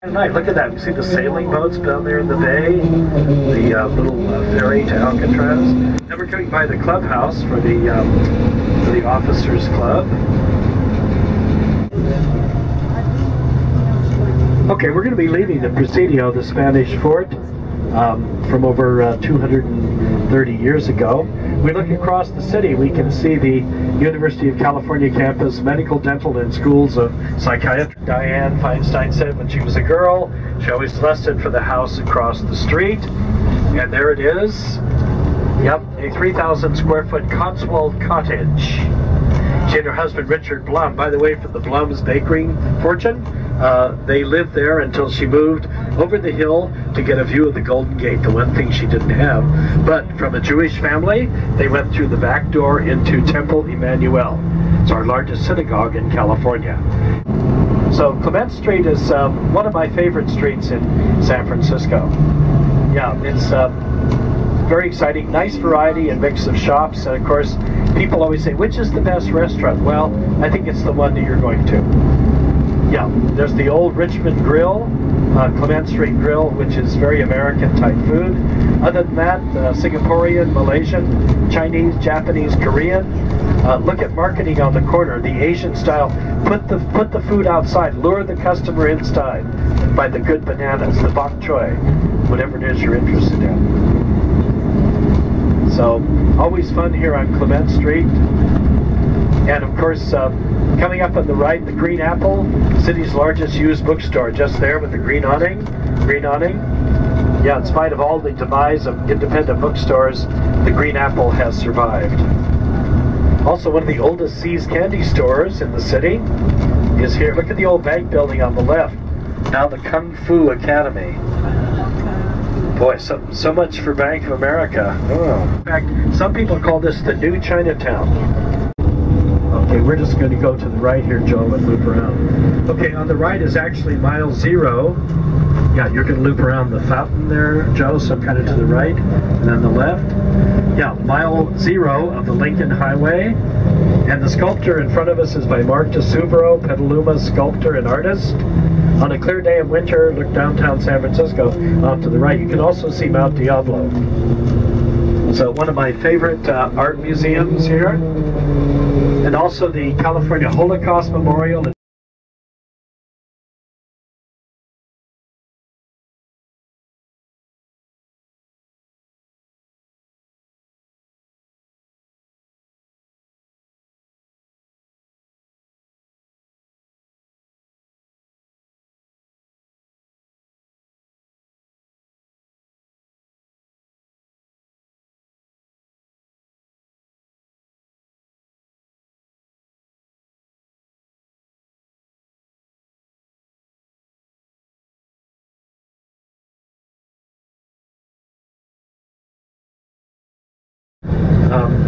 Tonight, look at that. You see the sailing boats down there in the bay, the little ferry to Alcatraz. Then we're coming by the clubhouse for the officers' club. Okay, we're going to be leaving the Presidio, the Spanish fort, from over 230 years ago. We look across the city, we can see the University of California campus, medical, dental, and schools of psychiatry. Dianne Feinstein said when she was a girl, she always lusted for the house across the street. And there it is. Yep, a 3,000 square foot Cotswold cottage. She and her husband Richard Blum, by the way, from the Blum's bakery fortune, they lived there until she moved over the hill to get a view of the Golden Gate, the one thing she didn't have. But from a Jewish family, they went through the back door into Temple Emmanuel. It's our largest synagogue in California. So Clement Street is one of my favorite streets in San Francisco. Yeah, it's very exciting, nice variety and mix of shops, and of course people always say, which is the best restaurant? Well, I think it's the one that you're going to. Yeah, there's the old Richmond Grill, Clement Street Grill, which is very American type food. Other than that, Singaporean, Malaysian, Chinese, Japanese, Korean. Look at marketing on the corner, the Asian style. Put the food outside, lure the customer inside by the good bananas, the bok choy, whatever it is you're interested in. So, always fun here on Clement Street. And of course, coming up on the right, the Green Apple, the city's largest used bookstore, just there with the green awning. Yeah, in spite of all the demise of independent bookstores, the Green Apple has survived. Also, one of the oldest See's candy stores in the city is here. Look at the old bank building on the left. Now the Kung Fu Academy. Boy, so much for Bank of America. Oh. In fact, some people call this the new Chinatown. Okay, we're just going to go to the right here, Joe, and loop around. Okay, on the right is actually mile 0. Yeah, you're going to loop around the fountain there, Joe, so kind of to the right, and then the left. Yeah, mile 0 of the Lincoln Highway. And the sculpture in front of us is by Mark DeSuvero, Petaluma sculptor and artist. On a clear day of winter, look downtown San Francisco off to the right. You can also see Mount Diablo. So one of my favorite art museums here. And also the California Holocaust Memorial.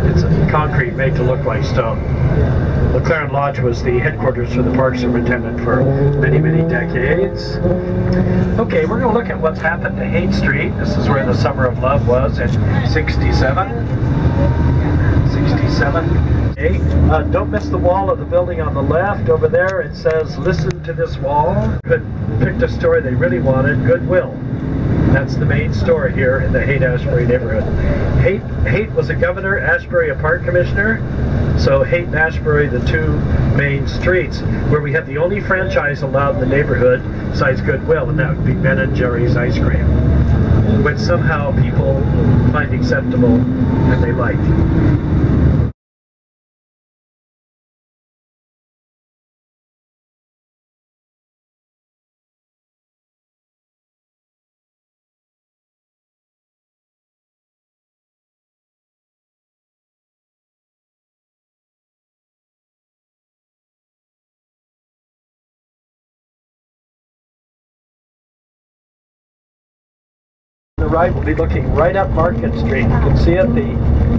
It's a concrete made to look like stone. LeClaren Lodge was the headquarters for the park superintendent for many, many decades. Okay, we're going to look at what's happened to Haight Street. This is where the Summer of Love was in 67. Okay. Don't miss the wall of the building on the left. Over there it says, listen to this wall. Picked a story they really wanted, Goodwill. That's the main store here in the Haight-Ashbury neighborhood. Haight was a governor, Ashbury a park commissioner. So Haight and Ashbury, the two main streets, where we have the only franchise allowed in the neighborhood besides Goodwill, and that would be Ben & Jerry's ice cream, which somehow people find acceptable and they like. Right, we'll be looking right up Market Street. You can see it, the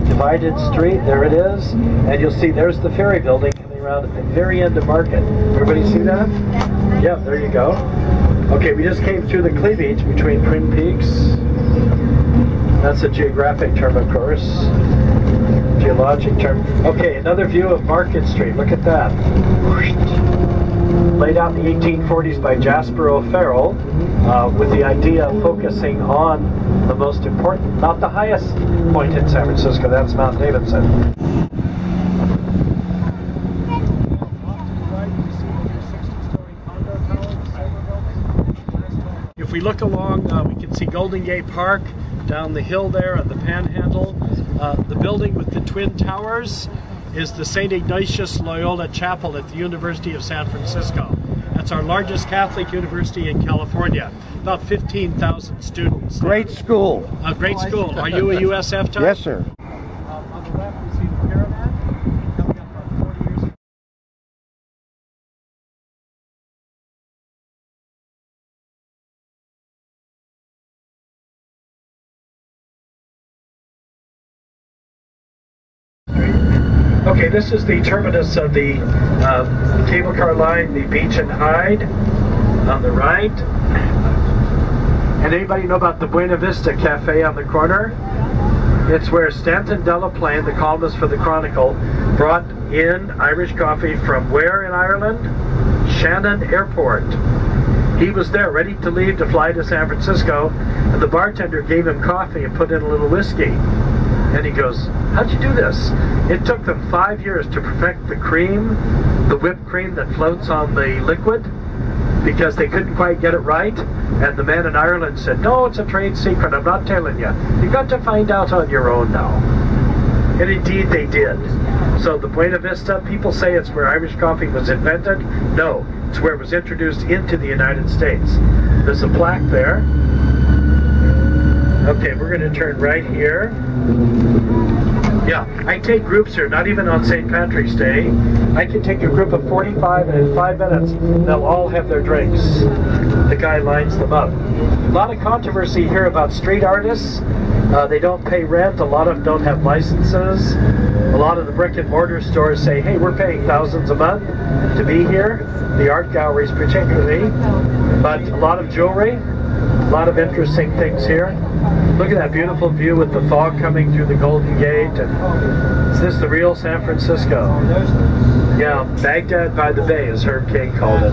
divided street, there it is, and you'll see there's the ferry building coming around at the very end of Market. Everybody see that? Yeah, there you go. Okay, we just came through the cleavage between Twin Peaks. That's a geographic term, of course. Geologic term. Okay, another view of Market Street. Look at that. laid out in the 1840s by Jasper O'Farrell, with the idea of focusing on the most important, not the highest point in San Francisco, that's Mount Davidson. If we look along, we can see Golden Gate Park down the hill there at the Panhandle. The building with the twin towers is the St. Ignatius Loyola Chapel at the University of San Francisco. That's our largest Catholic university in California. About 15,000 students. Great school. A great school. Are you a USF type? Yes, sir. On the left we see the Pyramid, coming up about 40 years ago. Okay, this is the terminus of the cable car line, the Beach and Hyde on the right. And anybody know about the Buena Vista Cafe on the corner? It's where Stanton Delaplane, the columnist for the Chronicle, brought in Irish coffee from where in Ireland? Shannon Airport. He was there ready to leave to fly to San Francisco, and the bartender gave him coffee and put in a little whiskey. And he goes, how'd you do this? It took them 5 years to perfect the cream, the whipped cream that floats on the liquid, because they couldn't quite get it right. And the man in Ireland said, no, it's a trade secret, I'm not telling you. You've got to find out on your own now. And indeed they did. So the Buena Vista, people say it's where Irish coffee was invented. No, it's where it was introduced into the United States. There's a plaque there. Okay, we're going to turn right here. Yeah, I take groups here, not even on St. Patrick's Day. I can take a group of 45 and in 5 minutes they'll all have their drinks. The guy lines them up. A lot of controversy here about street artists. They don't pay rent, a lot of them don't have licenses. A lot of the brick and mortar stores say, hey, we're paying thousands a month to be here. The art galleries particularly. But a lot of jewelry. A lot of interesting things here. Look at that beautiful view with the fog coming through the Golden Gate. And is this the real San Francisco? Yeah, Baghdad by the Bay, as Herb King called it.